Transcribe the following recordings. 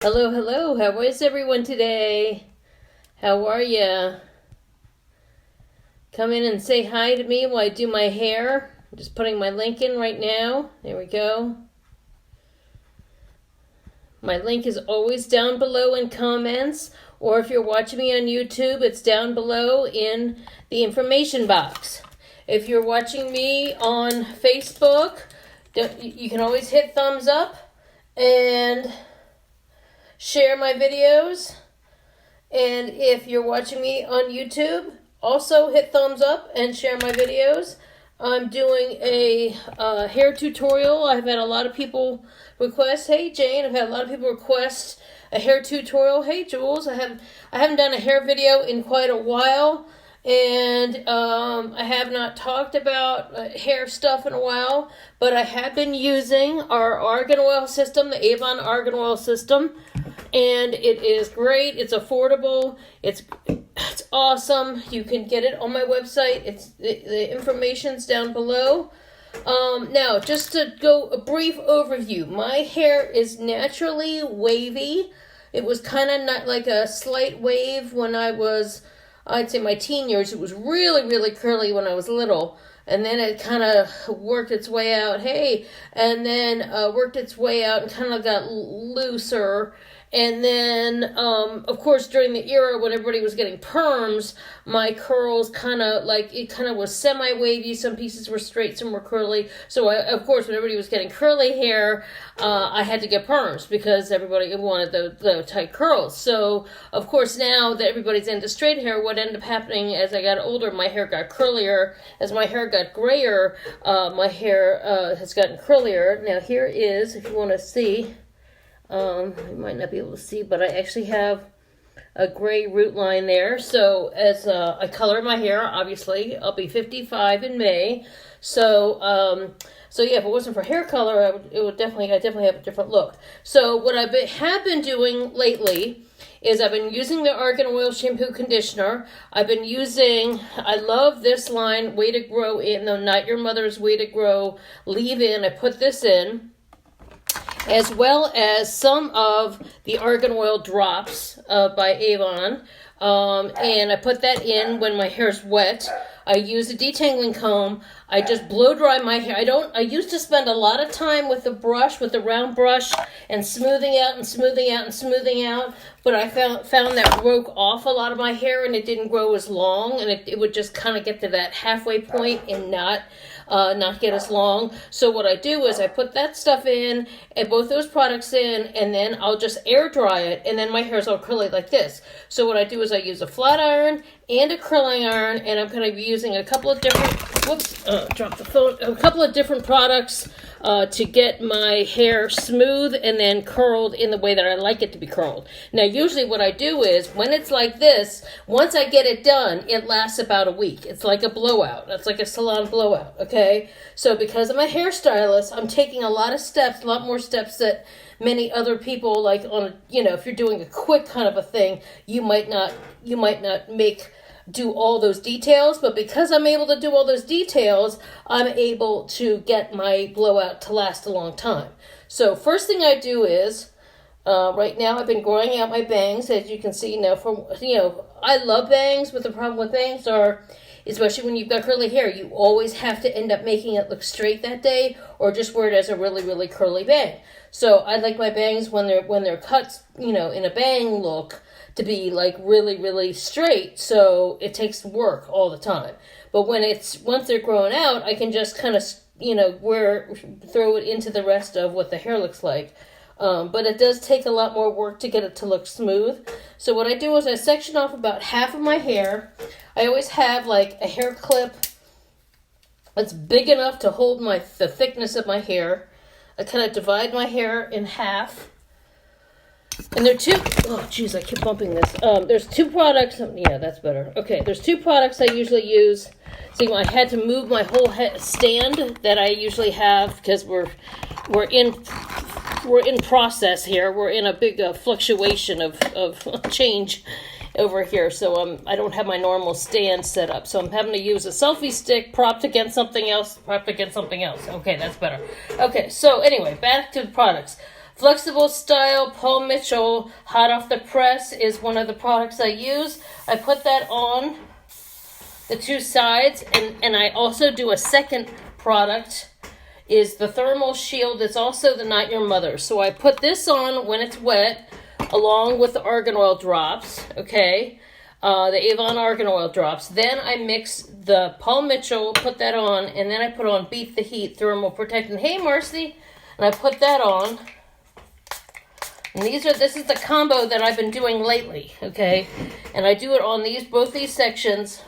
Hello, hello. How is everyone today? How are ya? Come in and say hi to me while I do my hair. I'm just putting my link in right now. There we go. My link is always down below in comments, or if you're watching me on YouTube, it's down below in the information box. If you're watching me on Facebook, you can always hit thumbs up and share my videos. And if you're watching me on YouTube, also hit thumbs up and share my videos. I'm doing a hair tutorial. I've had a lot of people request, hey Jane, I've had a lot of people request a hair tutorial. Hey Jules, I haven't done a hair video in quite a while, and I have not talked about hair stuff in a while, but I have been using our argan oil system, the Avon argan oil system, and it is great. It's affordable. It's awesome. You can get it on my website. The information's down below. Now, just to go a brief overview, my hair is naturally wavy. It was kind of not like a slight wave when I was, I'd say my teen years. It was really, really curly when I was little. And then it kind of worked its way out, and then worked its way out and kind of got looser. And then, of course, during the era when everybody was getting perms, my curls kind of was semi-wavy. Some pieces were straight, some were curly. So, of course, when everybody was getting curly hair, I had to get perms because everybody wanted the tight curls. So, of course, now that everybody's into straight hair, what ended up happening as I got older, my hair got curlier. As my hair got grayer, my hair has gotten curlier. Now, here is, if you want to see, you might not be able to see, but I actually have a gray root line there. So as I color my hair, obviously, I'll be 55 in May. So yeah, if it wasn't for hair color, I definitely have a different look. So what have been doing lately is I've been using the argan oil shampoo conditioner. I love this line, Way to Grow In, no, Not Your Mother's Way to Grow leave-in. I put this in, as well as some of the argan oil drops by Avon. And I put that in when my hair's wet. I use a detangling comb. I just blow dry my hair. I used to spend a lot of time with the round brush, and smoothing out and smoothing out and smoothing out. But I found that broke off a lot of my hair, and it didn't grow as long, and it would just kind of get to that halfway point and not get as long. So what I do is I put that stuff in, and both those products in, and then I'll just air dry it, and then my hair's all curly like this. So what I do is I use a flat iron and a curling iron, and I'm going to be using a couple of different, dropped the phone, a couple of different products to get my hair smooth and then curled in the way that I like it to be curled. Now, usually what I do is, when it's like this, once I get it done, it lasts about a week. It's like a blowout. It's like a salon blowout, okay? So because I'm a hairstylist, I'm taking a lot more steps that many other people, like if you're doing a quick kind of a thing, you might not do all those details, but because I'm able to do all those details, I'm able to get my blowout to last a long time. So first thing I do is, right now I've been growing out my bangs, as you can see now. I love bangs, but the problem with bangs are, especially when you've got curly hair, you always have to end up making it look straight that day, or just wear it as a really, really curly bang. So I like my bangs when they're cut, in a bang look, to be like really, really straight. So it takes work all the time. But once they're grown out, I can just kind of, throw it into the rest of what the hair looks like. But it does take a lot more work to get it to look smooth. So what I do is I section off about half of my hair. I always have like a hair clip that's big enough to hold the thickness of my hair. I kind of divide my hair in half. And there are two, I keep bumping this. There's two products, yeah, that's better. Okay, there's two products I usually use. See, I had to move my whole stand that I usually have, because we're in process here. We're in a big fluctuation of change over here. So I don't have my normal stand set up. So I'm having to use a selfie stick propped against something else. Okay, that's better. Okay, so anyway, back to the products. Flexible Style Paul Mitchell Hot Off the Press is one of the products I use. I put that on the two sides, and I also do a second product, is the Thermal Shield. It's also the Not Your Mother. So I put this on when it's wet, along with the argan oil drops, okay? The Avon argan oil drops. Then I mix the Paul Mitchell, put that on, and then I put on Beat the Heat Thermal Protectant. Hey, Marcy! And I put that on. And this is the combo that I've been doing lately, okay? And I do it on both these sections.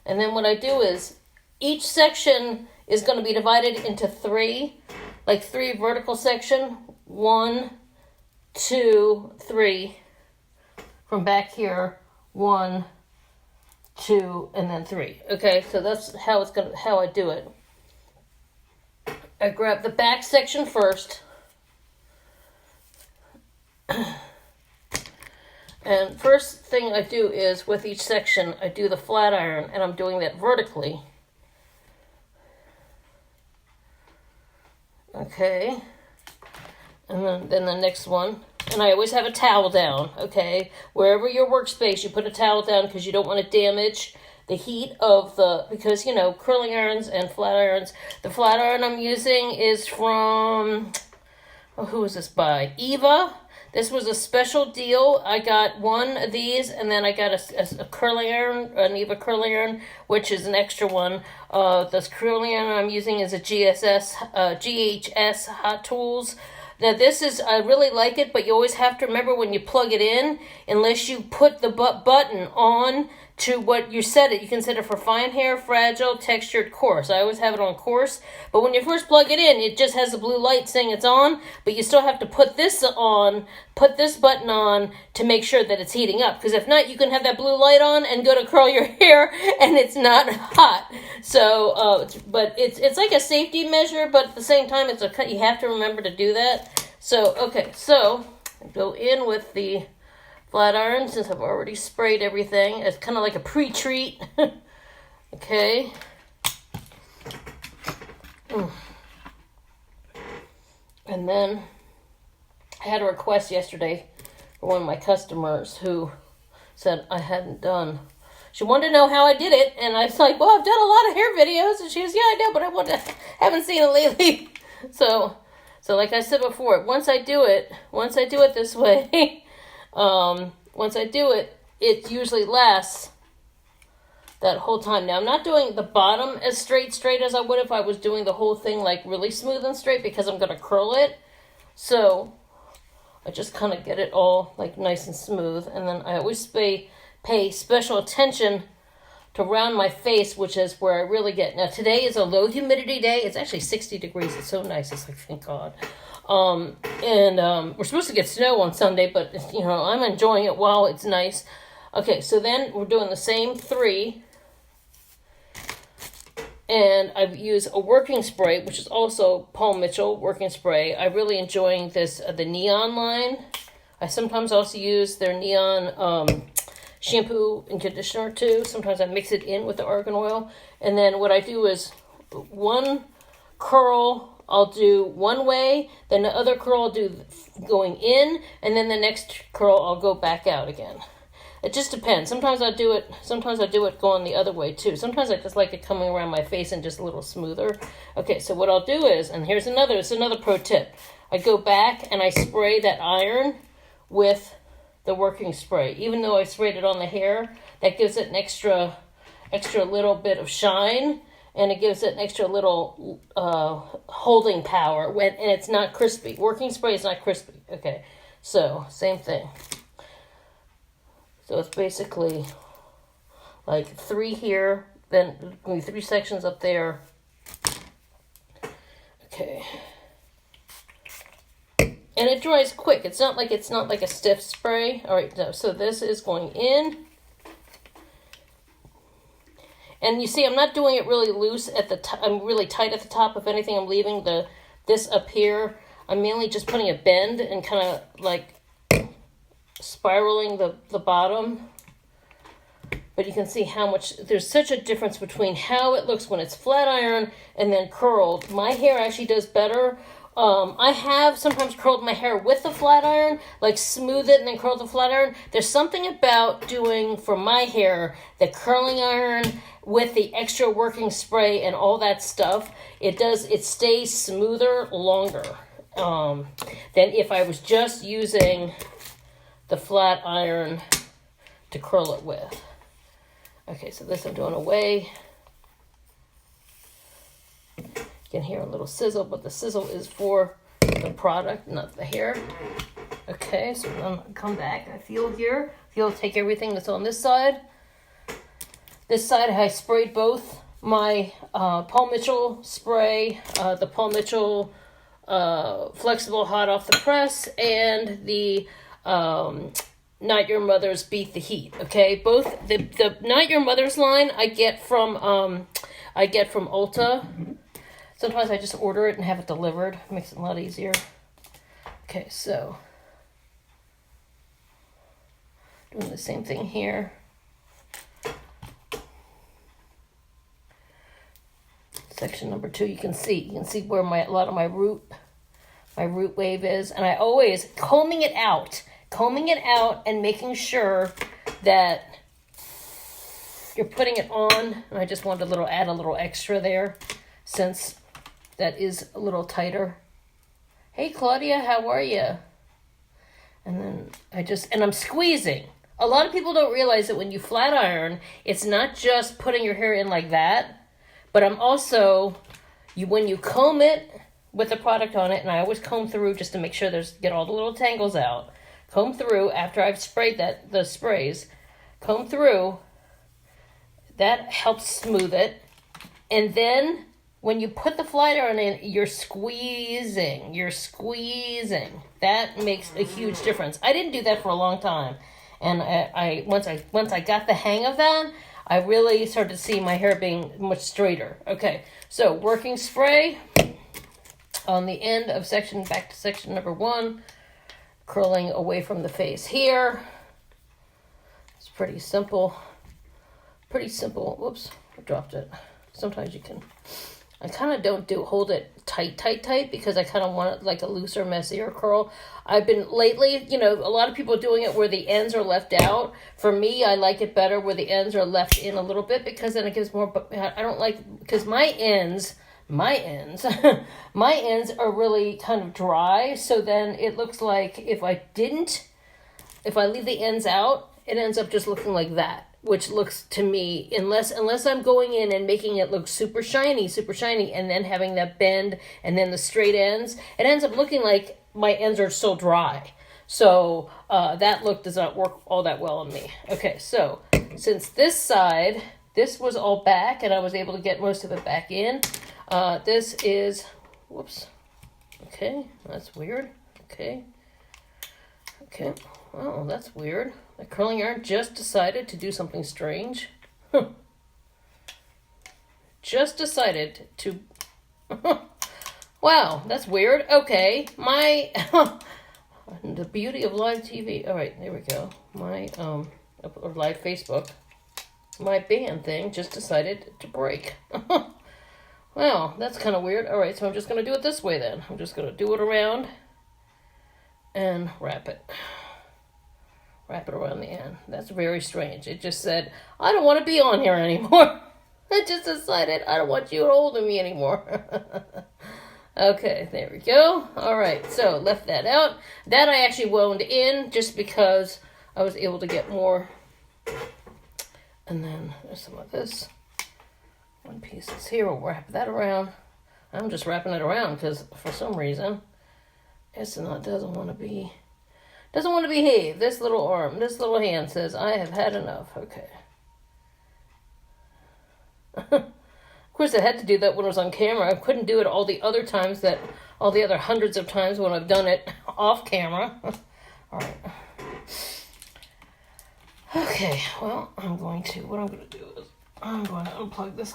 And then what I do is, each section is going to be divided into three vertical section. 1, 2, 3. From back here, 1, 2, and then 3. Okay, so that's how I do it. I grab the back section first. And first thing I do is, with each section, I do the flat iron, and I'm doing that vertically. Okay. And then the next one. And I always have a towel down, okay? Wherever your workspace, you put a towel down because you don't want to damage the heat of because, you know, curling irons and flat irons. The flat iron I'm using is from, who is this by? Eva. This was a special deal. I got one of these, and then I got a curling iron, an Eva curling iron, which is an extra one. This curling iron I'm using is a GHS Hot Tools. Now this is, I really like it, but you always have to remember when you plug it in, unless you put the button on to what you set it. You can set it for fine hair, fragile, textured, coarse. I always have it on coarse, but when you first plug it in, it just has a blue light saying it's on, but you still have to put this button on to make sure that it's heating up, because if not, you can have that blue light on and go to curl your hair, and it's not hot. So, but it's like a safety measure, but at the same time, you have to remember to do that. So, okay, so I go in with the flat iron, since I've already sprayed everything. It's kind of like a pre-treat. Okay. And then I had a request yesterday for one of my customers who said I hadn't done. She wanted to know how I did it, and I was like, well, I've done a lot of hair videos, and she was, yeah, I know, but haven't seen it lately. So like I said before, once I do it this way, once I do it, it usually lasts that whole time. Now, I'm not doing the bottom as straight as I would if I was doing the whole thing like really smooth and straight, because I'm going to curl it. So I just kind of get it all like nice and smooth. And then I always pay special attention to around my face, which is where I really get. Now, today is a low humidity day. It's actually 60 degrees. It's so nice. It's like, thank God. We're supposed to get snow on Sunday, but, you know, I'm enjoying it while it's nice. Okay, so then we're doing the same 3. And I use a working spray, which is also Paul Mitchell working spray. I'm really enjoying this, the Neon line. I sometimes also use their Neon shampoo and conditioner too. Sometimes I mix it in with the argan oil. And then what I do is one curl I'll do one way, then the other curl I'll do going in, and then the next curl I'll go back out again. It just depends. Sometimes I do it going the other way too. Sometimes I just like it coming around my face and just a little smoother. Okay, so what I'll do is, and it's another pro tip. I go back and I spray that iron with the working spray. Even though I sprayed it on the hair, that gives it an extra little bit of shine, and it gives it an extra little holding power and it's not crispy. Working spray is not crispy. Okay, so same thing. So it's basically like 3 here, then 3 sections up there. Okay. And it dries quick. It's not like a stiff spray. All right, so this is going in. And you see, I'm not doing it really loose at the top. I'm really tight at the top. If anything, I'm leaving this up here. I'm mainly just putting a bend and kind of like spiraling the bottom. But you can see how much, there's such a difference between how it looks when it's flat iron and then curled. My hair actually does better I have sometimes curled my hair with the flat iron, like smooth it and then curl the flat iron. There's something about doing, for my hair, the curling iron with the extra working spray and all that stuff. It stays smoother longer than if I was just using the flat iron to curl it with. Okay, so this I'm doing away. You can hear a little sizzle, but the sizzle is for the product, not the hair. Okay, so then come back. I feel here. Take everything that's on this side. This side, I sprayed both my Paul Mitchell spray, the Paul Mitchell Flexible Hot Off the Press, and the Not Your Mother's Beat the Heat. Okay, both the Not Your Mother's line I get from Ulta. Sometimes I just order it and have it delivered. It makes it a lot easier. Okay, so doing the same thing here. Section number 2, you can see where a lot of my root wave is, and I always combing it out and making sure that you're putting it on. And I just wanted to add a little extra there, since that is a little tighter. Hey Claudia, how are you? And then I'm squeezing. A lot of people don't realize that when you flat iron, it's not just putting your hair in like that, but I'm also, when you comb it with the product on it, and I always comb through just to make sure get all the little tangles out. Comb through after I've sprayed the sprays. Comb through. That helps smooth it. And then when you put the flat iron in, you're squeezing. That makes a huge difference. I didn't do that for a long time. And once I got the hang of that, I really started to see my hair being much straighter. Okay, so working spray on the end of back to section number 1, curling away from the face here. It's pretty simple. Whoops, I dropped it. Sometimes I kind of don't hold it tight, because I kind of want it like a looser, messier curl. I've been lately, a lot of people are doing it where the ends are left out. For me, I like it better where the ends are left in a little bit, because then it gives more, I don't like, because my ends are really kind of dry. So then it looks like if I leave the ends out, it ends up just looking like that. Which looks to me, unless I'm going in and making it look super shiny, and then having that bend and then the straight ends, it ends up looking like my ends are so dry. So that look does not work all that well on me. Okay, so since this was all back and I was able to get most of it back in, this is, whoops, okay, that's weird, okay, oh, that's weird. The curling iron just decided to do something strange. Just decided to... Wow, that's weird. Okay, the beauty of live TV. All right, there we go. My, or live Facebook. My band thing just decided to break. Wow, that's kind of weird. All right, so I'm just going to do it this way then. I'm just going to do it around and wrap it. Wrap it around the end. That's very strange. It just said, I don't want to be on here anymore. It just decided, I don't want you holding me anymore. Okay, there we go. All right, so left that out. That I actually wound in just because I was able to get more. And then there's some of this. One piece is here. We'll wrap that around. I'm just wrapping it around because for some reason, it's not, doesn't want to behave. This little arm, this little hand says, I have had enough. Okay. Of course, I had to do that when I was on camera. I couldn't do it all the other hundreds of times when I've done it off camera. All right. Okay, well, what I'm going to do is I'm going to unplug this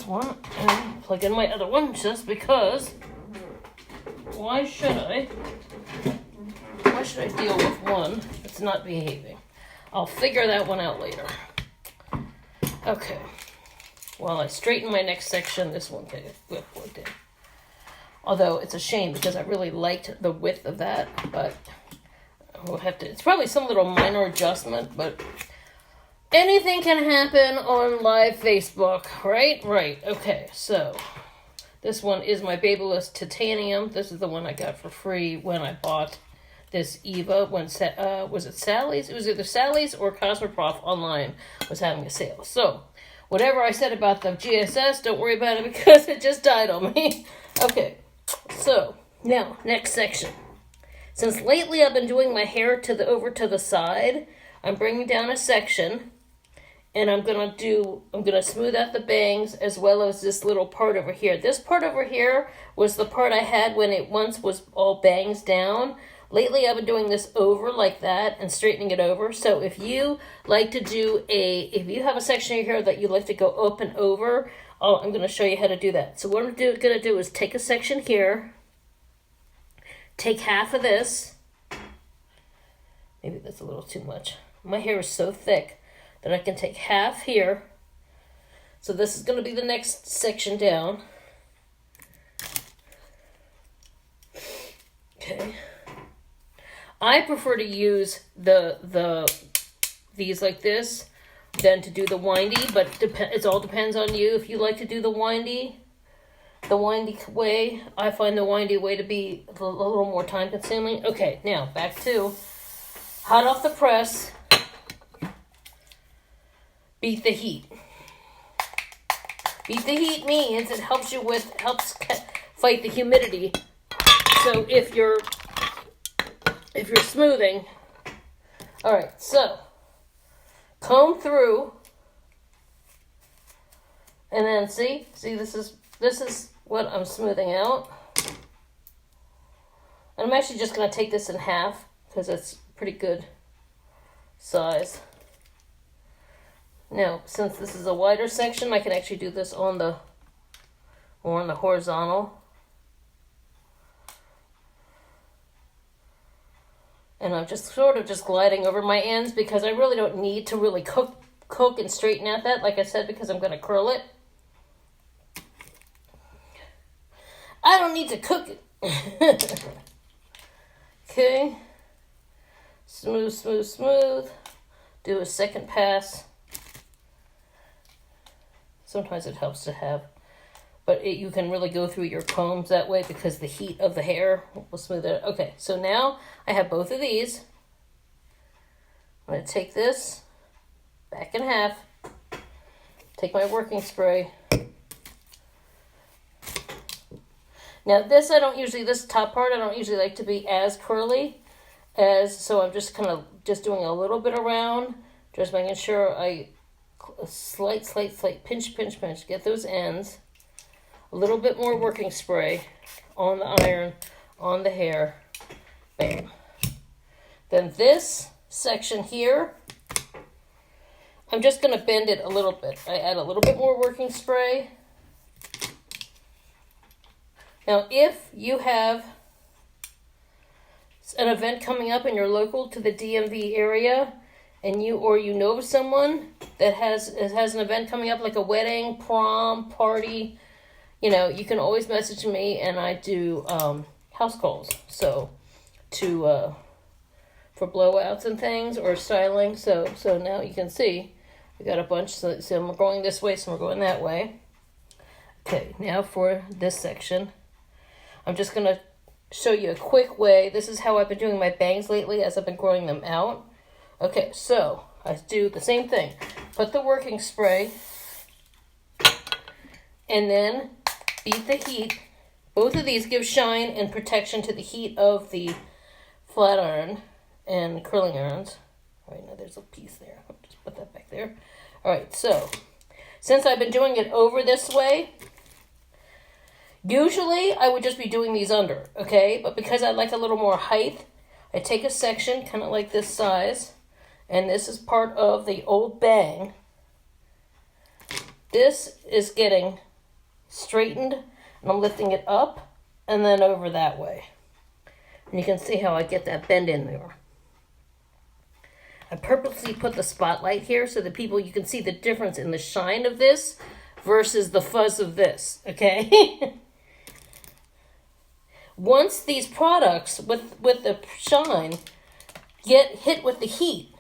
one, and plug in my other one just because. Why should I deal with one that's not behaving? I'll figure that one out later. Okay. While I straighten my next section, this one can get plugged in. Although it's a shame because I really liked the width of that, but we'll have to, it's probably some little minor adjustment, but anything can happen on live Facebook, right? Right, okay, so this one is my Babyliss Titanium. This is the one I got for free when I bought this Eva, when, was it Sally's? It was either Sally's or Cosmoprof online was having a sale. So, whatever I said about the GSS, don't worry about it because it just died on me. Okay, so, now, next section. Since lately I've been doing my hair over to the side, I'm bringing down a section, and I'm gonna smooth out the bangs as well as this little part over here. This part over here was the part I had when it once was all bangs down. Lately I've been doing this over like that and straightening it over. So if you like to do if you have a section of your hair that you like to go up and over, I'm gonna show you how to do that. So what I'm gonna do is take a section here, take half of this. Maybe that's a little too much. My hair is so thick that I can take half here. So this is going to be the next section down. Okay. I prefer to use these like this than to do the windy, but it all depends on you. If you like to do the windy way, I find the windy way to be a little more time consuming. Okay, now back to hot off the press. Beat the heat. Beat the heat means it helps fight the humidity. So if you're smoothing, all right. So comb through, and then see this is what I'm smoothing out. And I'm actually just gonna take this in half because it's pretty good size. Now, since this is a wider section, I can actually do this more on the horizontal. And I'm just sort of gliding over my ends because I really don't need to really cook and straighten out that, like I said, because I'm going to curl it. I don't need to cook it. Okay. Smooth, smooth, smooth. Do a second pass. Sometimes it helps to have, but you can really go through your combs that way because the heat of the hair will smooth it. Okay, so now I have both of these. I'm going to take this back in half, take my working spray. Now this top part I don't usually like to be as curly so I'm just kind of doing a little bit around, just making sure a slight pinch, get those ends. A little bit more working spray on the iron, on the hair. Bam. Then this section here, I'm just going to bend it a little bit. I add a little bit more working spray. Now, if you have an event coming up and you're local to the DMV area, and you know someone that has an event coming up like a wedding, prom, party, you can always message me, and I do house calls. So for blowouts and things or styling. So now you can see I got a bunch. So some are going this way, some are going that way. Okay, now for this section, I'm just gonna show you a quick way. This is how I've been doing my bangs lately as I've been growing them out. Okay, so I do the same thing. Put the working spray and then beat the heat. Both of these give shine and protection to the heat of the flat iron and curling irons. All right, now there's a piece there. I'll just put that back there. All right, so since I've been doing it over this way, usually I would just be doing these under, okay? But because I like a little more height, I take a section kind of like this size, and this is part of the old bang. This is getting straightened, and I'm lifting it up and then over that way. And you can see how I get that bend in there. I purposely put the spotlight here so that you can see the difference in the shine of this versus the fuzz of this, okay? once these products with the shine get hit with the heat,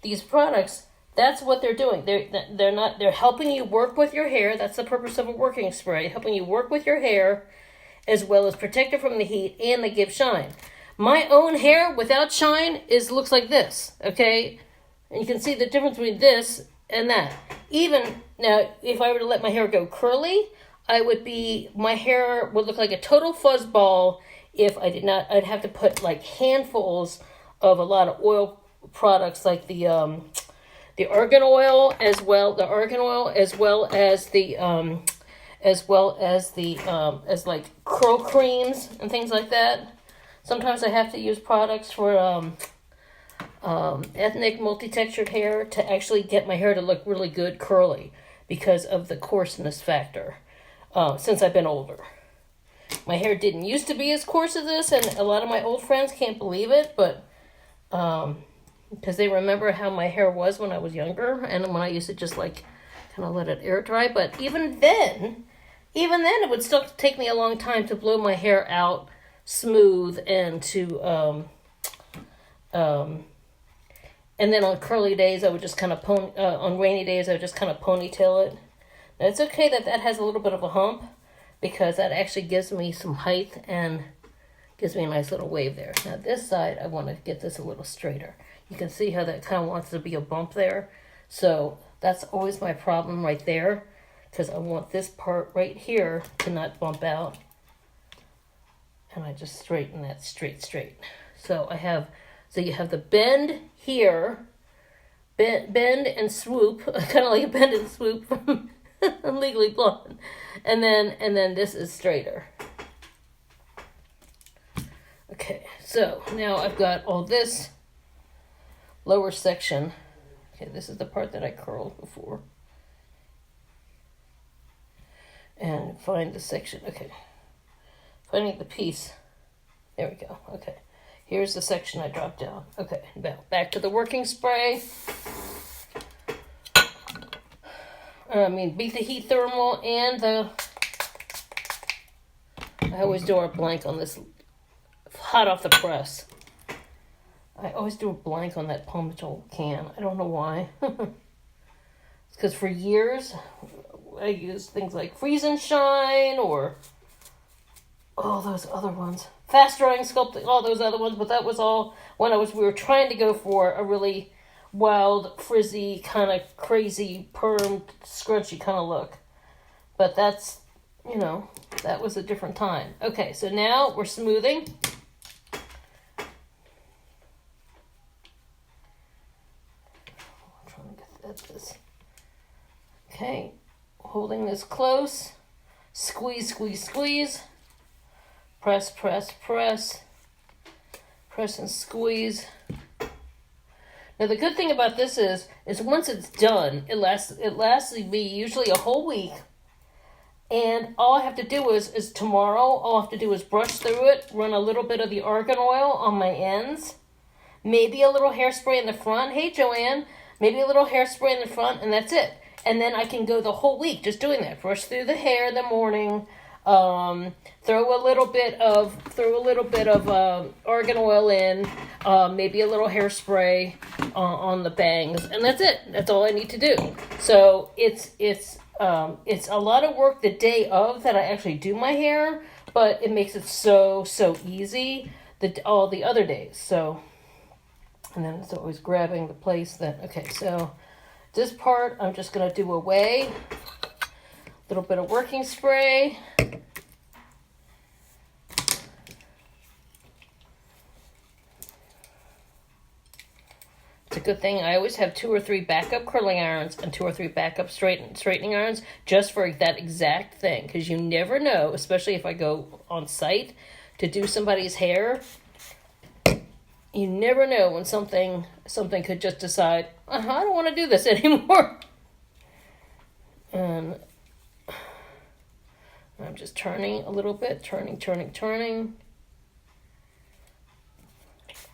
these products, that's what they're doing. They're helping you work with your hair. That's the purpose of a working spray, helping you work with your hair as well as protect it from the heat, and they give shine. My own hair without shine looks like this, okay? And you can see the difference between this and that. Even now, if I were to let my hair go curly, my hair would look like a total fuzz ball if I did not. I'd have to put like handfuls of a lot of oil products, like the argan oil as well as like curl creams and things like that. Sometimes I have to use products for ethnic multi-textured hair to actually get my hair to look really good curly because of the coarseness factor. Since I've been older, my hair didn't used to be as coarse as this, and a lot of my old friends can't believe it, but because they remember how my hair was when I was younger and when I used to just like kind of let it air dry. But even then it would still take me a long time to blow my hair out smooth and to and then on curly days I would just kind of on rainy days I would just kind of ponytail it. Now it's okay that has a little bit of a hump, because that actually gives me some height and gives me a nice little wave there. Now this side, I want to get this a little straighter. You can see how that kind of wants to be a bump there. So that's always my problem right there, because I want this part right here to not bump out. And I just straighten that straight. So you have the bend here, bend and swoop, kind of like a bend and swoop from Legally Blonde. And then this is straighter. Okay, so now I've got all this lower section. Okay, this is the part that I curled before. And find the section. Okay, finding the piece. There we go. Okay, here's the section I dropped down. Okay, now back to the working spray. Beat the heat thermal and I always do a blank on this, hot off the press. I always do a blank on that Pomegel can. I don't know why. It's because for years I used things like Freeze and Shine or all those other ones. Fast drying sculpting, all those other ones, but that was all when we were trying to go for a really wild, frizzy, kind of crazy, permed, scrunchy kind of look. But that's, that was a different time. Okay, so now we're smoothing. I'm trying to get at this. Okay, holding this close. Squeeze, squeeze, squeeze. Press, press, press. Press and squeeze. Now the good thing about this is once it's done, it lasts me usually a whole week. And all I have to do is tomorrow, all I have to do is brush through it, run a little bit of the argan oil on my ends, maybe a little hairspray in the front. Hey, Joanne, maybe a little hairspray in the front, and that's it. And then I can go the whole week just doing that. Brush through the hair in the morning, throw a little bit of argan oil in, maybe a little hairspray on the bangs, and that's it. That's all I need to do. So it's a lot of work the day of that I actually do my hair, but it makes it so easy all the other days. So, and then it's always grabbing the place that, okay, so this part I'm just going to do away. A little bit of working spray. It's a good thing I always have 2 or 3 backup curling irons and 2 or 3 backup straightening irons just for that exact thing, because you never know, especially if I go on site to do somebody's hair. You never know when something could just decide, I don't want to do this anymore. And I'm just turning a little bit, turning.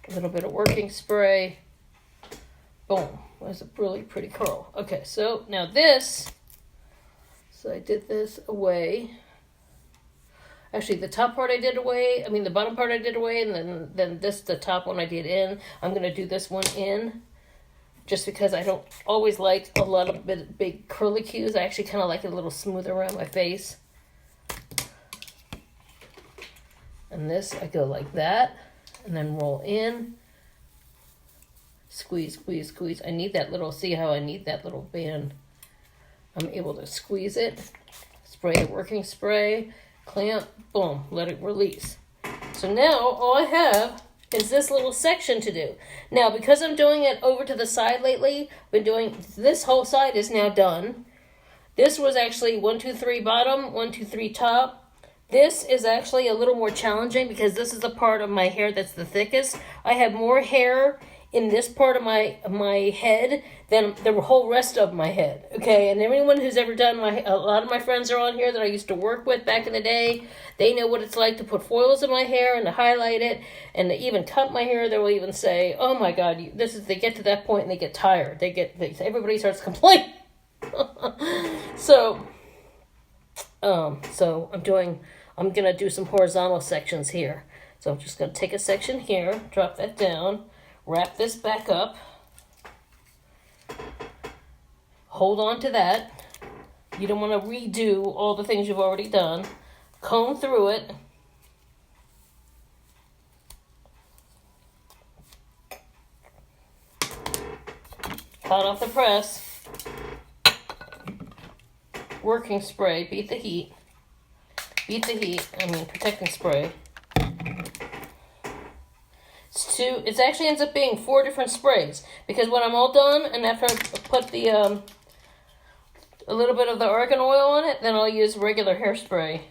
A little bit of working spray. Boom. That's a really pretty curl. Okay, so now so I did this away. Actually, the top part I did away. I mean, the bottom part I did away, and then the top one I did in. I'm gonna do this one in, just because I don't always like a lot of big curly cues. I actually kind of like it a little smoother around my face. And this, I go like that, and then roll in. Squeeze, squeeze, squeeze. I need that little, see how I need that little band. I'm able to squeeze it, spray the working spray, clamp, boom, let it release. So now all I have is this little section to do. Now, because I'm doing it over to the side lately, I've been doing, this whole side is now done. This was actually 1, 2, 3 bottom, 1, 2, 3 top. This is actually a little more challenging because this is the part of my hair that's the thickest. I have more hair in this part of my head than the whole rest of my head. Okay, and everyone who's ever done a lot of my friends are on here that I used to work with back in the day. They know what it's like to put foils in my hair and to highlight it and to even cut my hair. They will even say, "Oh my God, they get to that point and they get tired. Everybody starts complaining." So I'm gonna do some horizontal sections here. So I'm just gonna take a section here, drop that down, wrap this back up, hold on to that. You don't want to redo all the things you've already done. Comb through it. Hot off the press. Working spray, beat the heat. Protecting spray. It actually ends up being 4 different sprays, because when I'm all done and after I put the a little bit of the argan oil on it, then I'll use regular hairspray.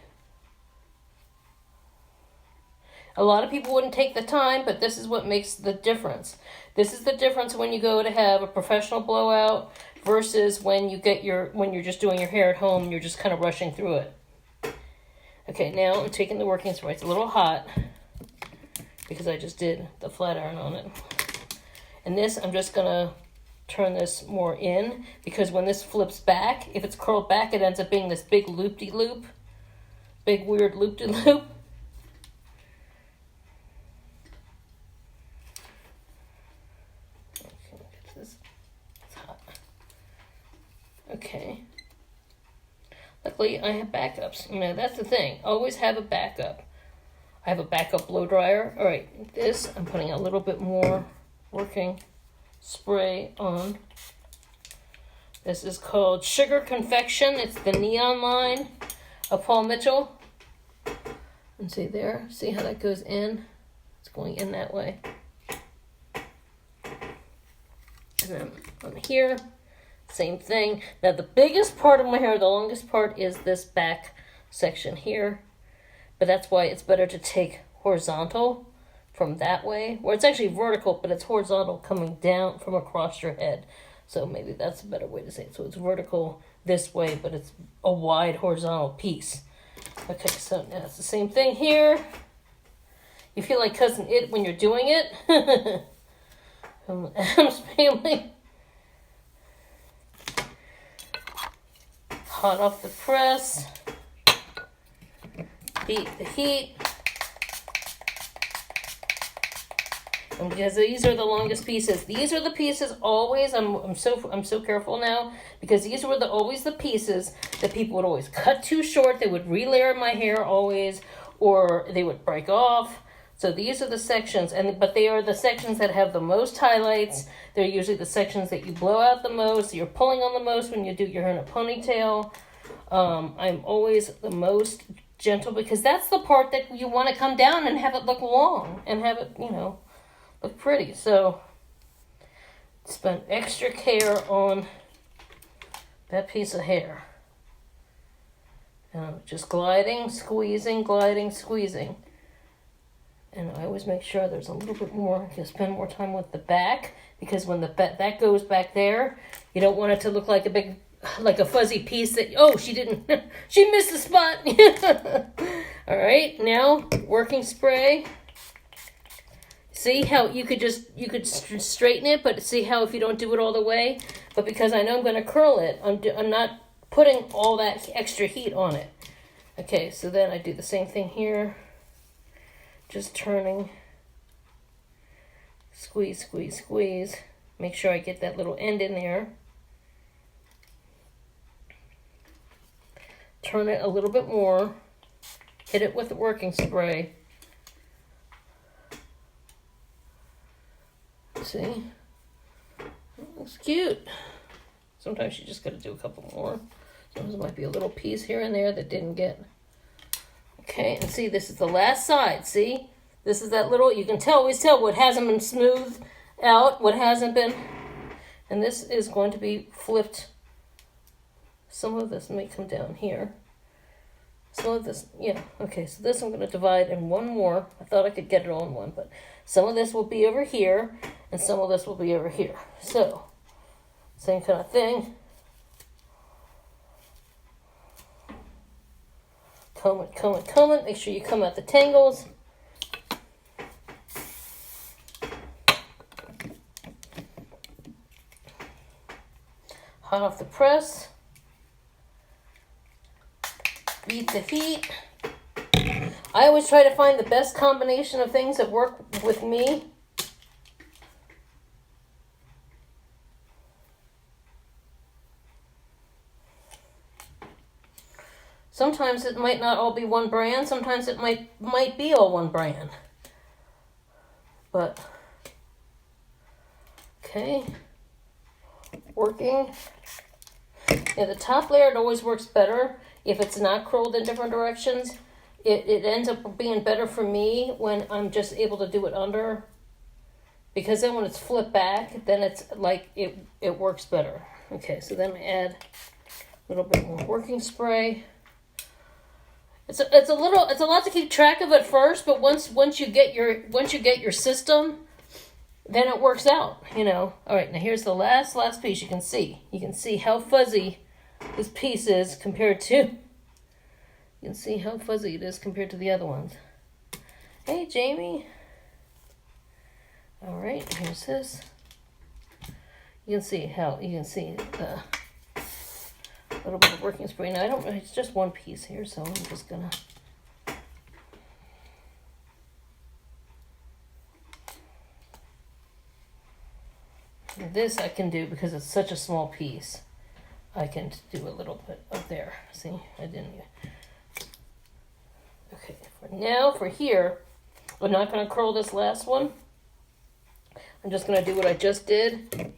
A lot of people wouldn't take the time, but this is what makes the difference. This is the difference when you go to have a professional blowout versus when you're just doing your hair at home and you're just kind of rushing through it. Okay, now I'm taking the working spray. It's a little hot because I just did the flat iron on it. And this, I'm just gonna turn this more in, because when this flips back, if it's curled back, it ends up being this big loop-de-loop, big weird loop-de-loop. It's hot. Okay. Luckily, I have backups. You know, that's the thing. Always have a backup. I have a backup blow dryer. All right, this, I'm putting a little bit more working spray on. This is called Sugar Confection. It's the neon line of Paul Mitchell. And see there, see how that goes in? It's going in that way. And then on here, same thing. Now the biggest part of my hair, the longest part, is this back section here. But that's why it's better to take horizontal from that way, where it's actually vertical, but it's horizontal coming down from across your head. So maybe that's a better way to say it. So it's vertical this way, but it's a wide horizontal piece. Okay, so now it's the same thing here. You feel like Cousin It when you're doing it. From Adam's Family. Hot off the press. Beat the heat. And because these are the longest pieces, these are the pieces always. I'm so careful now, because these were always the pieces that people would always cut too short. They would relayer my hair always, or they would break off. So these are the sections, but they are the sections that have the most highlights. They're usually the sections that you blow out the most, you're pulling on the most when you do your hair in a ponytail. I'm always the most gentle, because that's the part that you want to come down and have it look long and have it, look pretty. So spend extra care on that piece of hair. Just gliding, squeezing, gliding, squeezing. And I always make sure there's a little bit more, you spend more time with the back, because when that goes back there, you don't want it to look like a fuzzy piece that, oh, she missed the spot. All right, now working spray. See how you could straighten it, but see how if you don't do it all the way, but because I know I'm going to curl it, I'm not putting all that extra heat on it. Okay, so then I do the same thing here. Just turning. Squeeze, squeeze, squeeze. Make sure I get that little end in there. Turn it a little bit more. Hit it with the working spray. See? Looks cute. Sometimes you just got to do a couple more. Sometimes there might be a little piece here and there that didn't get. Okay, and see, this is the last side. See? This is that little, you can always tell what hasn't been smoothed out, what hasn't been. And this is going to be flipped. Some of this may come down here. Some of this, yeah, okay, so this I'm going to divide in one more. I thought I could get it all in one, but some of this will be over here, and some of this will be over here. So, same kind of thing. Comb it, comb it, comb it. Make sure you comb out the tangles. Hot off the press. Beat the heat. I always try to find the best combination of things that work with me. Sometimes it might not all be one brand. Sometimes it might be all one brand. But, okay. Working. Yeah, the top layer, it always works better if it's not curled in different directions. It ends up being better for me when I'm just able to do it under. Because then when it's flipped back, then it's like it works better. Okay, so then I add a little bit more working spray. It's a lot to keep track of at first, but once you get your system, then it works out, you know. All right, now here's the last piece. You can see how fuzzy this piece is compared to. You can see how fuzzy it is compared to the other ones. Hey, Jamie. All right, here's this. You can see the little bit of working spray. Now it's just one piece here, so I'm just gonna. This I can do because it's such a small piece. I can do a little bit up there. See, I didn't. Okay, for here, I'm not going to curl this last one. I'm just going to do what I just did.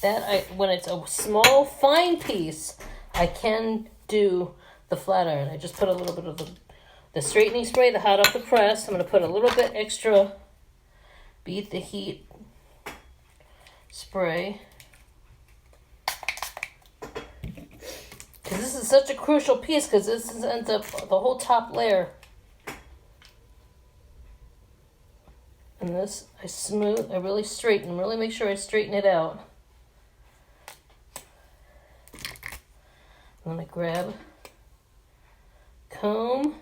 When it's a small, fine piece, I can do the flat iron. I just put a little bit of the straightening spray, the hot off the press. I'm going to put a little bit extra beat the heat spray. Because this is such a crucial piece, because this ends up the whole top layer. And this, I really straighten, really make sure I straighten it out. I'm going to grab comb,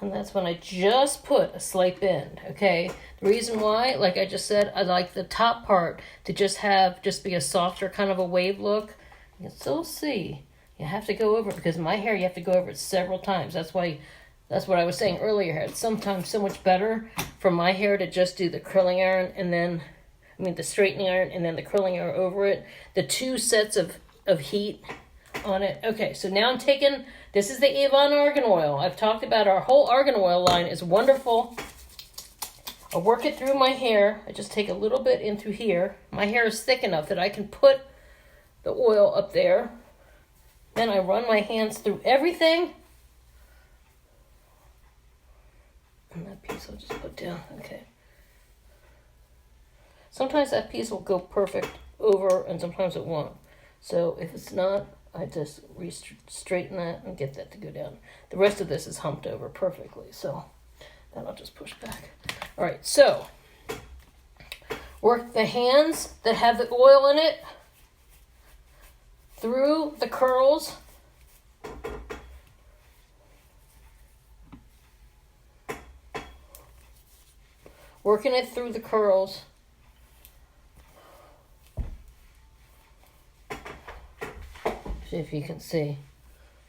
and that's when I just put a slight bend, okay? The reason why, like I just said, I like the top part to just be a softer kind of a wave look. You can still see. You have to go over it, because my hair, you have to go over it several times. That's what I was saying earlier. It's sometimes so much better for my hair to just do the curling iron the straightening iron and then the curling iron over it. The two sets of heat on it. Okay, so now I'm taking, this is the Avon Argan Oil. I've talked about our whole argan oil line is wonderful. I work it through my hair. I just take a little bit in through here. My hair is thick enough that I can put the oil up there. Then I run my hands through everything. And that piece I'll just put down. Okay. Sometimes that piece will go perfect over and sometimes it won't. So if it's not, I just straighten that and get that to go down. The rest of this is humped over perfectly. So then I'll just push back. All right, so work the hands that have the oil in it through the curls. Working it through the curls. See if you can see.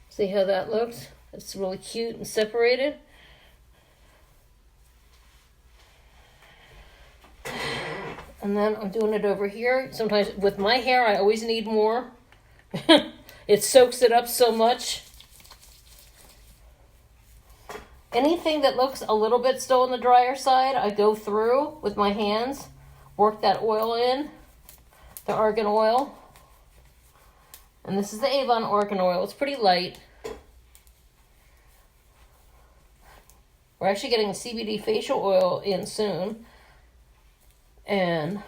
See how that looks? It's really cute and separated. And then I'm doing it over here. Sometimes with my hair, I always need more. It soaks it up so much. Anything that looks a little bit still on the drier side, I go through with my hands, work that oil in, the argan oil. And this is the Avon argan oil. It's pretty light. We're actually getting CBD facial oil in soon. And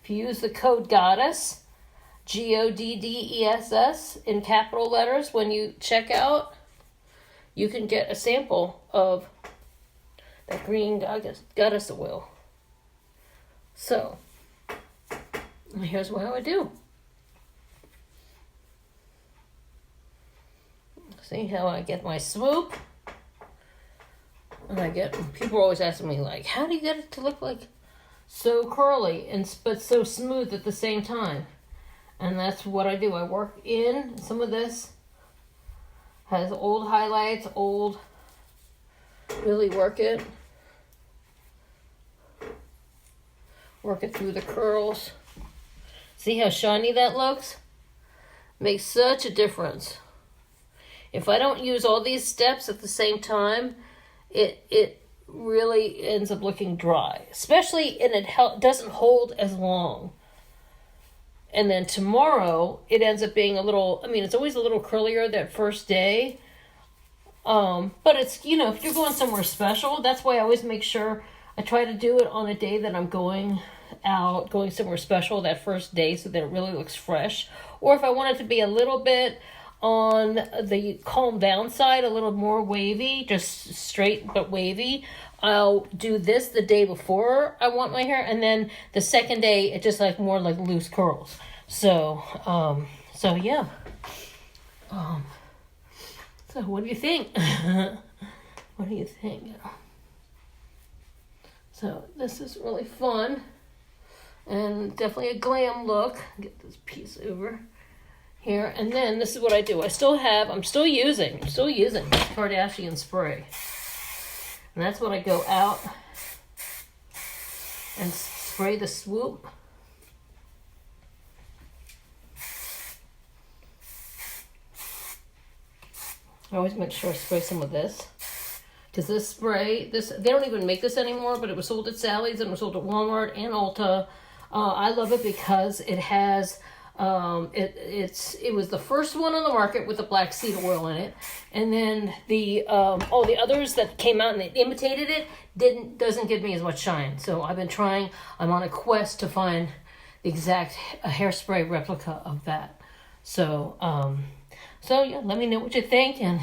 if you use the code GODDESS, GODDESS in capital letters when you check out, you can get a sample of that green goddess oil. So, here's how I do. See how I get my swoop? And people are always asking me, like, how do you get it to look like so curly but so smooth at the same time? And that's what I do. I work in some of this. Has old highlights, really work it. Work it through the curls. See how shiny that looks? Makes such a difference. If I don't use all these steps at the same time, it really ends up looking dry. Especially, and it doesn't hold as long. And then tomorrow, it ends up being it's always a little curlier that first day. But it's, if you're going somewhere special, that's why I always make sure I try to do it on a day that I'm going somewhere special that first day so that it really looks fresh. Or if I want it to be a little bit on the calm down side, a little more wavy, just straight but wavy, I'll do this the day before I want my hair, and then the second day it's just like more like loose curls. So yeah. So what do you think? What do you think? So this is really fun and definitely a glam look. Get this piece over here, and then this is what I do. I'm still using Kardashian spray. And that's when I go out and spray the swoop. I always make sure I spray some of this. Because this spray, they don't even make this anymore, but it was sold at Sally's and it was sold at Walmart and Ulta. I love it because it has... it was the first one on the market with the black seed oil in it, and then all the others that came out and they imitated it doesn't give me as much shine. So I'm on a quest to find the exact hairspray replica of that. So yeah, let me know what you think, and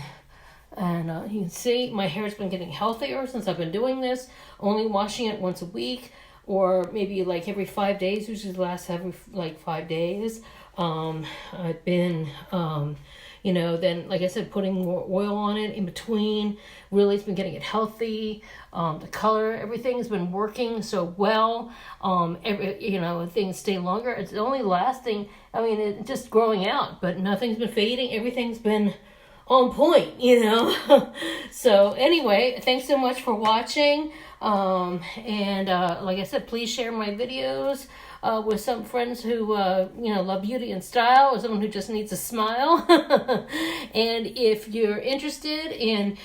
you can see my hair's been getting healthier since I've been doing this, only washing it once a week. Or maybe like every 5 days, usually lasts every 5 days. I've been, then like I said, putting more oil on it in between. Really, it's been getting it healthy. The color, everything's been working so well. Things stay longer. It's only lasting. It's just growing out, but nothing's been fading. Everything's been on point, So anyway, thanks so much for watching. Like I said, please share my videos with some friends who love beauty and style, or someone who just needs a smile. And if you're interested in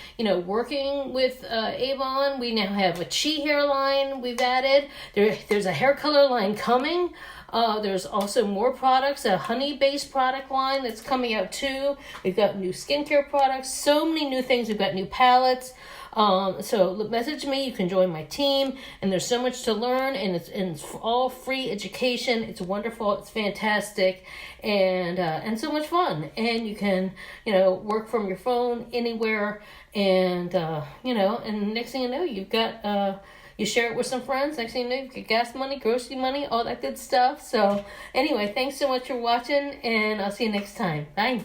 working with Avon, we now have a Chi hairline we've added. There's a hair color line coming. There's also more products, a honey-based product line that's coming out too. We've got new skincare products, so many new things. We've got new palettes. So message me, you can join my team, and there's so much to learn, and it's all free education. It's wonderful, it's fantastic, and so much fun. And you can, work from your phone anywhere, and next thing you know, you've got, you share it with some friends. Next thing you know, you get gas money, grocery money, all that good stuff. So anyway, thanks so much for watching, and I'll see you next time. Bye.